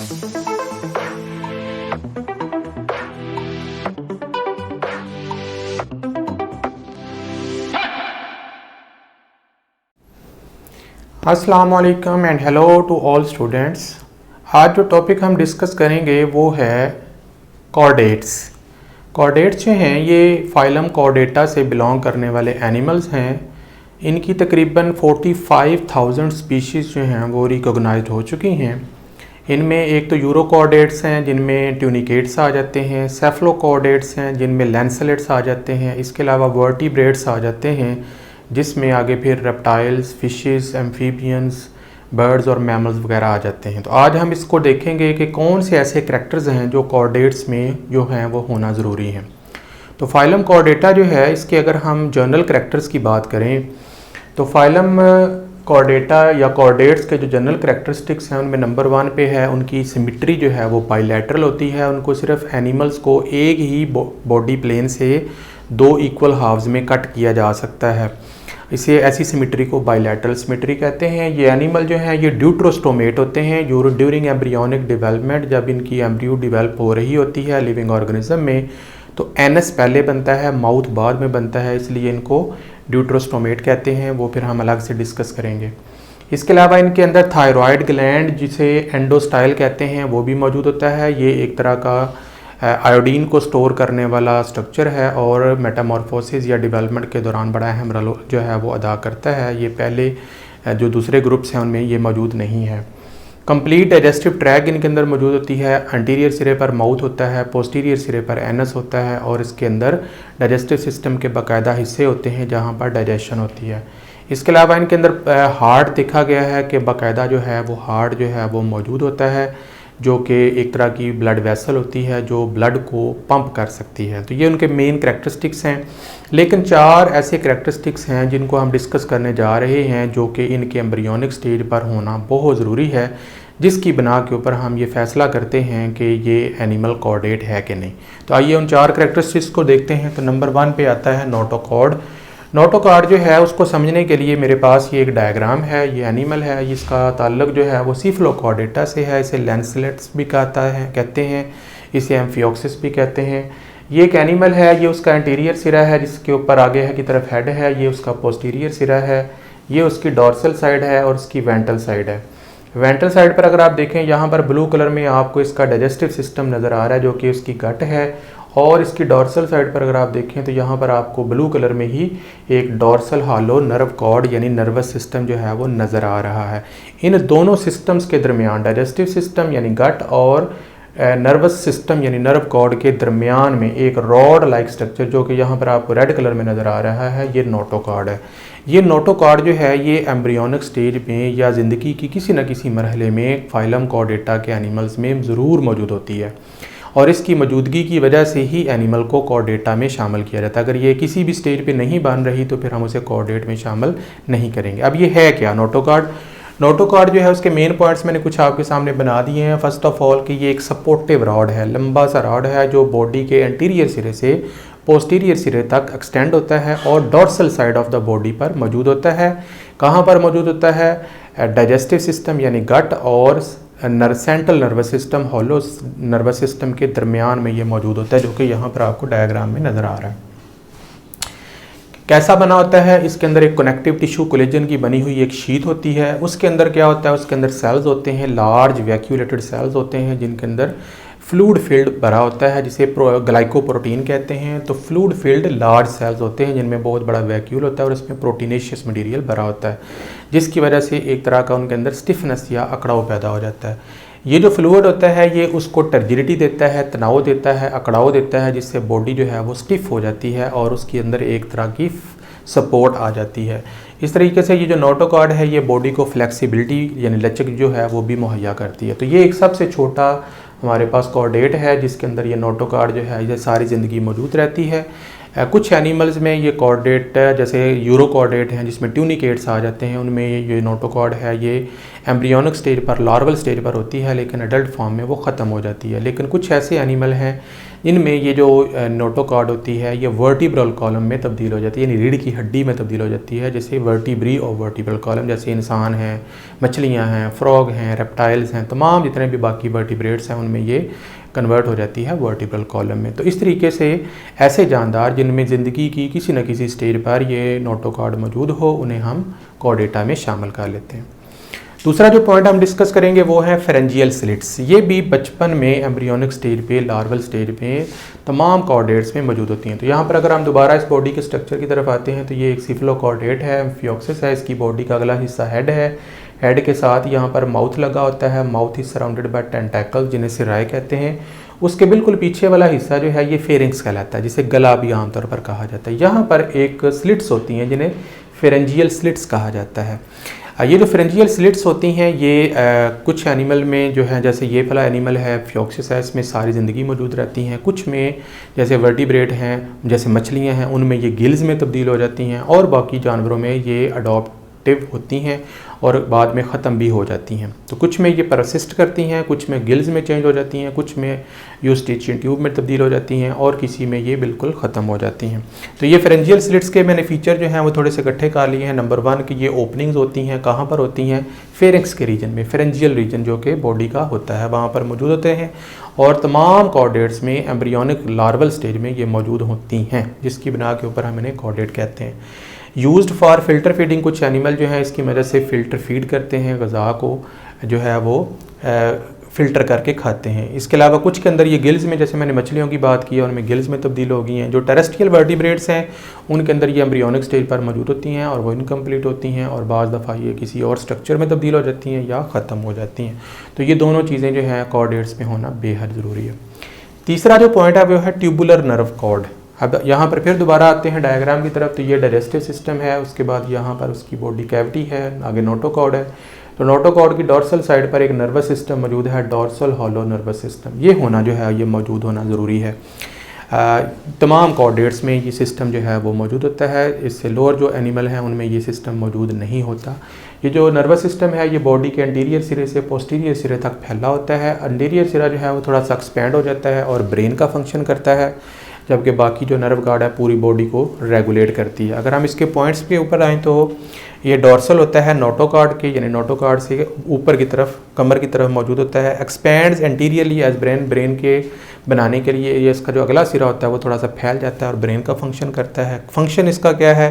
अस्सलाम वालेकुम and hello to all students. आज जो टॉपिक हम डिस्कस करेंगे वो है कॉर्डेट्स। कॉर्डेट्स जो हैं ये फाइलम कॉर्डेटा से बिलोंग करने वाले एनिमल्स हैं। इनकी तकरीबन 45,000 स्पीशीज़ जो हैं वो रिकॉग्नाइज्ड हो चुकी हैं। इनमें एक तो यूरोकॉर्डेट्स हैं जिनमें ट्यूनिकेट्स आ जाते हैं, सेफलोकॉर्डेट्स हैं जिनमें लैंसेलेट्स आ जाते हैं, इसके अलावा वर्टिब्रेट्स आ जाते हैं जिसमें आगे फिर रेप्टाइल्स, फिशेस, एम्फीबियंस, बर्ड्स और मैमल्स वगैरह आ जाते हैं। तो आज हम इसको देखेंगे कि कौन से ऐसे करैक्टर्स हैं जो कॉर्डेट्स में जो हैं वो होना ज़रूरी हैं। तो फाइलम कॉर्डेटा जो है इसके अगर हम जनरल करैक्टर्स की बात करें तो फाइलम कॉर्डेटा या कॉर्डेट्स के जो जनरल करैक्टरिस्टिक्स हैं उनमें नंबर 1 पे है उनकी सिमिट्री जो है वो बाइलैटरल होती है। उनको सिर्फ एनिमल्स को एक ही बॉडी प्लेन से 2 इक्वल हाफ्स में कट किया जा सकता है। इसे ऐसी सिमिट्री को बाइलैटरल सिमिट्री कहते हैं। ये एनिमल जो है ये ड्यूट्रोस्टोमेट होते हैं ड्यूरिंग एम्ब्रियोनिक डेवलपमेंट। जब इनकी एम्ब्रियो डेवलप हो रही होती है लिविंग ऑर्गेनिज्म में तो एनस पहले बनता है, माउथ बाद में बनता है, इसलिए इनको ड्यूट्रोस्टोमेट कहते हैं। वो फिर हम अलग से डिस्कस करेंगे। इसके अलावा इनके अंदर थायरॉयड ग्लैंड जिसे एंडोस्टाइल कहते हैं वो भी मौजूद होता है। ये एक तरह का आयोडीन को स्टोर करने वाला स्ट्रक्चर है और मेटामॉर्फोसिस या डेवलपमेंट के दौरान बड़ा अहम रोल जो है वो अदा करता है। ये पहले जो दूसरे ग्रुप्स हैं उनमें ये मौजूद नहीं है। कंप्लीट डाइजेस्टिव ट्रैक इनके अंदर मौजूद होती है। एंटीरियर सिरे पर माउथ होता है, पोस्टीरियर सिरे पर एनस होता है और इसके अंदर डाइजेस्टिव सिस्टम के बाकायदा हिस्से होते हैं जहाँ पर डाइजेशन होती है। इसके अलावा इनके अंदर हार्ट देखा गया है कि बाकायदा जो है वो हार्ट जो है वो मौजूद होता है जो कि एक तरह की ब्लड वेसल होती है जो ब्लड को पंप कर सकती है। तो ये उनके मेन करैक्टरिस्टिक्स हैं। लेकिन 4 ऐसे करैक्टरिस्टिक्स हैं जिनको हम डिस्कस करने जा रहे हैं जो कि इनके एम्ब्रियोनिक स्टेज पर होना बहुत ज़रूरी है, जिसकी बना के ऊपर हम ये फैसला करते हैं कि ये एनिमल कॉर्डेट है कि नहीं। तो आइए उन 4 करैक्टरिस्टिक्स को देखते हैं। तो नंबर 1 पे आता है नोटोकॉर्ड। नोटोकॉर्ड जो है उसको समझने के लिए मेरे पास ये एक डायग्राम है। ये एनिमल है, इसका ताल्लुक जो है वो सीफलोकॉर्डेटा से है। इसे लैंसलेट्स भी कहते हैं, इसे एम्फियोक्सिस भी कहते हैं। ये एक एनिमल है, ये उसका एंटीरियर सिरा है जिसके ऊपर आगे की तरफ हेड है। ये उसका पोस्टीरियर सिरा है, ये उसकी डॉर्सल साइड है और उसकी वेंट्रल साइड है। वेंट्रल साइड पर अगर आप देखें यहाँ पर ब्लू कलर में आपको इसका डाइजेस्टिव सिस्टम नज़र आ रहा है जो कि उसकी गट है। और इसकी डॉर्सल साइड पर अगर आप देखें तो यहाँ पर आपको ब्लू कलर में ही एक डॉर्सल हालो नर्व कॉर्ड यानी नर्वस सिस्टम जो है वो नज़र आ रहा है। इन दोनों सिस्टम्स के दरमियान डाइजेस्टिव सिस्टम यानी गट और नर्वस सिस्टम यानी नर्व कॉर्ड के दरमियान में एक रॉड लाइक स्ट्रक्चर जो कि यहाँ पर आपको रेड कलर में नज़र आ रहा है, ये नोटोकॉर्ड है। ये नोटोकॉर्ड जो है ये एम्ब्रियोनिक स्टेज में या ज़िंदगी की किसी न किसी मरहले में फाइलम कॉर्डेटा के एनिमल्स में ज़रूर मौजूद होती है और इसकी मौजूदगी की वजह से ही एनिमल को कॉर्डेटा में शामिल किया जाता है। अगर ये किसी भी स्टेज पे नहीं बन रही तो फिर हम उसे कॉर्डेट में शामिल नहीं करेंगे। अब ये है क्या नोटोकॉर्ड? नोटोकॉर्ड जो है उसके मेन पॉइंट्स मैंने कुछ आपके सामने बना दिए हैं। फर्स्ट ऑफ ऑल कि ये एक सपोर्टिव रॉड है, लंबा सा रॉड है जो बॉडी के एंटीरियर सिरे से पोस्टीरियर सिरे तक एक्सटेंड होता है और dorsal side of the body पर मौजूद होता है। कहाँ पर मौजूद होता है? डाइजेस्टिव सिस्टम यानी गट और central nervous system hollow nervous system के दरमियान में ये मौजूद होता है जो कि यहाँ पर आपको डायग्राम में नज़र आ रहा है। कैसा बना होता है? इसके अंदर एक कनेक्टिव टिश्यू कोलेजन की बनी हुई एक शीट होती है। उसके अंदर क्या होता है? उसके अंदर सेल्स होते हैं, लार्ज वैक्यूलेटेड सेल्स होते हैं जिनके अंदर फ्लूइड फील्ड भरा होता है जिसे ग्लाइकोप्रोटीन कहते हैं। तो फ्लूइड फील्ड लार्ज सेल्स होते हैं जिनमें बहुत बड़ा वैक्यूल होता है और इसमें प्रोटीनेशियस मटेरियल भरा होता है जिसकी वजह से एक तरह का उनके अंदर स्टिफनेस या अकड़ाव पैदा हो जाता है। ये जो फ्लूइड होता है ये उसको टर्जिडिटी देता है, तनाव देता है, अकड़ाव देता है जिससे बॉडी जो है वो स्टिफ हो जाती है और उसके अंदर एक तरह की सपोर्ट आ जाती है। इस तरीके से ये जो नोटोकॉर्ड है ये बॉडी को फ्लेक्सिबिलिटी यानी लचक जो है वो भी मुहैया करती है। तो ये एक सबसे छोटा हमारे पास कॉर्डेट है जिसके अंदर ये नोटोकॉर्ड जो है ये सारी ज़िंदगी मौजूद रहती है। कुछ एनिमल्स में ये कॉर्डेट जैसे यूरोकॉर्डेट हैं जिसमें ट्यूनिकेट्स आ जाते हैं, उनमें ये नोटोकॉर्ड है ये एम्ब्रियोनिक स्टेज पर, लार्वल स्टेज पर होती है, लेकिन एडल्ट फॉर्म में वो ख़त्म हो जाती है। लेकिन कुछ ऐसे एनिमल हैं इनमें ये जो नोटोकॉर्ड होती है ये वर्टिब्रल कॉलम में तब्दील हो जाती है, यानी रीढ़ की हड्डी में तब्दील हो जाती है, जैसे वर्टिब्री और वर्टिब्रल कॉलम, जैसे इंसान हैं, मछलियाँ हैं, फ्रॉग हैं, रेप्टाइल्स हैं, तमाम जितने भी बाकी वर्टिब्रेट्स हैं उनमें ये कन्वर्ट हो जाती है वर्टिब्रल कॉलम में। तो इस तरीके से ऐसे जानदार जिनमें ज़िंदगी की किसी न किसी स्टेज पर ये नोटोकॉर्ड मौजूद हो उन्हें हम कॉर्डेटा में शामिल कर लेते हैं। दूसरा जो पॉइंट हम डिस्कस करेंगे वो है फेरेंजियल स्लिट्स। ये भी बचपन में एम्ब्रियोनिक स्टेज पे, लार्वल स्टेज पे तमाम कॉर्डेट्स में मौजूद होती हैं। तो यहाँ पर अगर हम दोबारा इस बॉडी के स्ट्रक्चर की तरफ आते हैं तो ये एक सिफलोकॉर्डेट है, एम्फियोक्सिस है, इसकी बॉडी का अगला हिस्सा हेड है, हेड के साथ यहाँ पर माउथ लगा होता है, माउथ इज सराउंडेड बाय टेंटैकल जिन्हें सिराए कहते हैं। उसके बिल्कुल पीछे वाला हिस्सा जो है ये फेरिंक्स कहलाता है, जिसे गला भी आमतौर पर कहा जाता है। यहाँ पर एक स्लिट्स होती हैं जिन्हें फेरेंजियल स्लिट्स कहा जाता है। ये जो फेरेंजियल स्लिट्स होती हैं ये कुछ एनिमल में जो है, जैसे ये वाला एनिमल है फियोक्सिस है, इसमें सारी ज़िंदगी मौजूद रहती हैं। कुछ में जैसे वर्टिब्रेट हैं, जैसे मछलियां हैं, उनमें ये गिल्स में तब्दील हो जाती हैं, और बाकी जानवरों में ये अडॉप्टिव होती हैं और बाद में ख़त्म भी हो जाती हैं। तो कुछ में ये परसिस्ट करती हैं, कुछ में गिल्स में चेंज हो जाती हैं, कुछ में यूस्टेचियन ट्यूब में तब्दील हो जाती हैं, और किसी में ये बिल्कुल ख़त्म हो जाती हैं। तो ये फेरेंजियल स्लिट्स के मैंने फीचर जो हैं वो थोड़े से इकट्ठे कर लिए हैं। नंबर 1 कि ये ओपनिंग्स होती हैं, कहाँ पर होती हैं? फेरिंक्स के रीजन में, फेरेंजियल रीजन जो कि बॉडी का होता है वहाँ पर मौजूद होते हैं, और तमाम कॉर्डेट्स में एम्ब्रियोनिक लार्वल स्टेज में ये मौजूद होती हैं, जिसकी बिना के ऊपर हम इन्हें कॉर्डेट कहते हैं। यूज्ड फॉर फिल्टर फीडिंग, कुछ एनिमल जो है इसकी मदद से फ़िल्टर फीड करते हैं, ग़ज़ा को जो है वो फ़िल्टर करके खाते हैं। इसके अलावा कुछ के अंदर ये गिल्स में, जैसे मैंने मछलियों की बात की है, उनमें गिल्स में तब्दील हो गई हैं। जो टेरेस्ट्रियल वर्टिब्रेट्स हैं उनके अंदर ये एम्ब्रियोनिक स्टेज पर मौजूद होती हैं और वो इनकम्प्लीट होती हैं, और बाज़ दफ़ा ये किसी और स्ट्रक्चर में तब्दील हो जाती हैं या ख़त्म हो जाती हैं। तो ये दोनों चीज़ें जो हैं कॉर्डेट्स में होना बेहद ज़रूरी है। तीसरा जो पॉइंट है वो है ट्यूबुलर नर्व कॉर्ड। अब यहाँ पर फिर दोबारा आते हैं डायग्राम की तरफ। तो ये डाइजेस्टिव सिस्टम है, उसके बाद यहाँ पर उसकी बॉडी कैविटी है, आगे नोटोकॉर्ड है। तो नोटोकॉर्ड की डॉर्सल साइड पर एक नर्वस सिस्टम मौजूद है, डॉर्सल हॉलो नर्वस सिस्टम। ये होना जो है ये मौजूद होना ज़रूरी है। तमाम कॉर्डेट्स में ये सिस्टम जो है वो मौजूद होता है। इससे लोअर जो एनिमल हैं उनमें ये सिस्टम मौजूद नहीं होता। ये जो नर्वस सिस्टम है ये बॉडी के एंटीरियर सिरे से पोस्टीरियर सिरे तक फैला होता है। एंटीरियर सिरा जो है वो थोड़ा सा एक्सपेंड हो जाता है और ब्रेन का फंक्शन करता है, जबकि बाकी जो नर्व गार्ड है पूरी बॉडी को रेगुलेट करती है। अगर हम इसके पॉइंट्स के ऊपर आएँ तो ये डॉर्सल होता है नोटोकॉर्ड के, यानी नोटोकॉर्ड से ऊपर की तरफ कमर की तरफ मौजूद होता है। Expands anteriorly as brain, brain के बनाने के लिए ये इसका जो अगला सिरा होता है वो थोड़ा सा फैल जाता है और ब्रेन का फंक्शन करता है। फंक्शन इसका क्या है?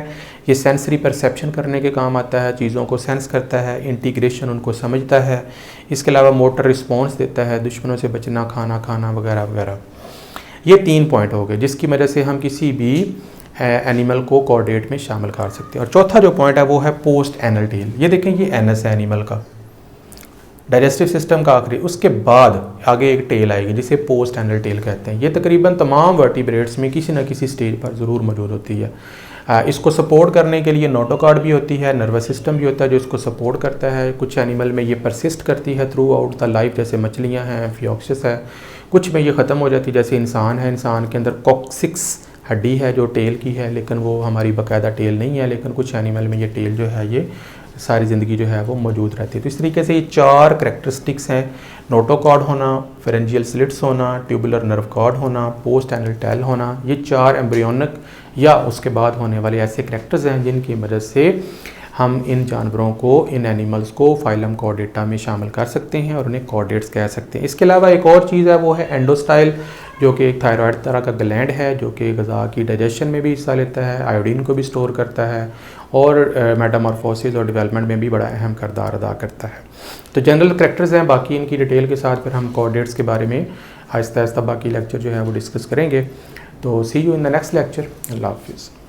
ये सेंसरी परसेप्शन करने के काम आता है, चीज़ों को सेंस करता है, इंटीग्रेशन उनको समझता है। इसके अलावा मोटर रिस्पॉन्स देता है, दुश्मनों से बचना, खाना खाना वगैरह वगैरह। ये 3 पॉइंट हो गए जिसकी वजह से हम किसी भी एनिमल को कॉर्डेट में शामिल कर सकते हैं। और चौथा जो पॉइंट है वो है पोस्ट एनल टेल। ये देखें ये एनस है एनिमल का, डाइजेस्टिव सिस्टम का आखिरी, उसके बाद आगे एक टेल आएगी जिसे पोस्ट एनल टेल कहते हैं। ये तकरीबन तमाम वर्टिब्रेट्स में किसी न किसी स्टेज पर ज़रूर मौजूद होती है। इसको सपोर्ट करने के लिए नोटोकॉर्ड भी होती है, नर्वस सिस्टम भी होता है जो इसको सपोर्ट करता है। कुछ एनिमल में ये परसिस्ट करती है थ्रू आउट द लाइफ, जैसे मछलियाँ हैं, फियोक्सिस है। कुछ में ये ख़त्म हो जाती है, जैसे इंसान है, इंसान के अंदर कॉक्सिक्स हड्डी है जो टेल की है, लेकिन वो हमारी बाकायदा टेल नहीं है। लेकिन कुछ एनिमल में ये टेल जो है ये सारी ज़िंदगी जो है वो मौजूद रहती है। तो इस तरीके से ये 4 करैक्टरिस्टिक्स हैं, नोटोकॉर्ड होना, फेरेंजियल स्लिट्स होना, ट्यूबुलर नर्व कॉर्ड होना, पोस्ट एनल टेल होना। ये 4 एम्ब्रियोनिक या उसके बाद होने वाले ऐसे करैक्टर्स हैं जिनकी मदद से हम इन जानवरों को, इन एनिमल्स को फाइलम कॉर्डेटा में शामिल कर सकते हैं और उन्हें कॉर्डेट्स कह सकते हैं। इसके अलावा एक और चीज़ है वो है एंडोस्टाइल, जो कि एक थायराइड तरह का ग्लैंड है जो कि ग़ज़ा की डाइजेशन में भी हिस्सा लेता है, आयोडीन को भी स्टोर करता है और मेटामॉर्फोसिस और डेवलपमेंट में भी बड़ा अहम किरदार अदा करता है। तो जनरल करैक्टर्स हैं, बाकी इनकी डिटेल के साथ फिर हम कॉर्डेट्स के बारे में आहिस्ता आहिस्ता बाकी लेक्चर जो है वो डिस्कस करेंगे। तो see you in the next lecture. अल्लाह हाफिज़।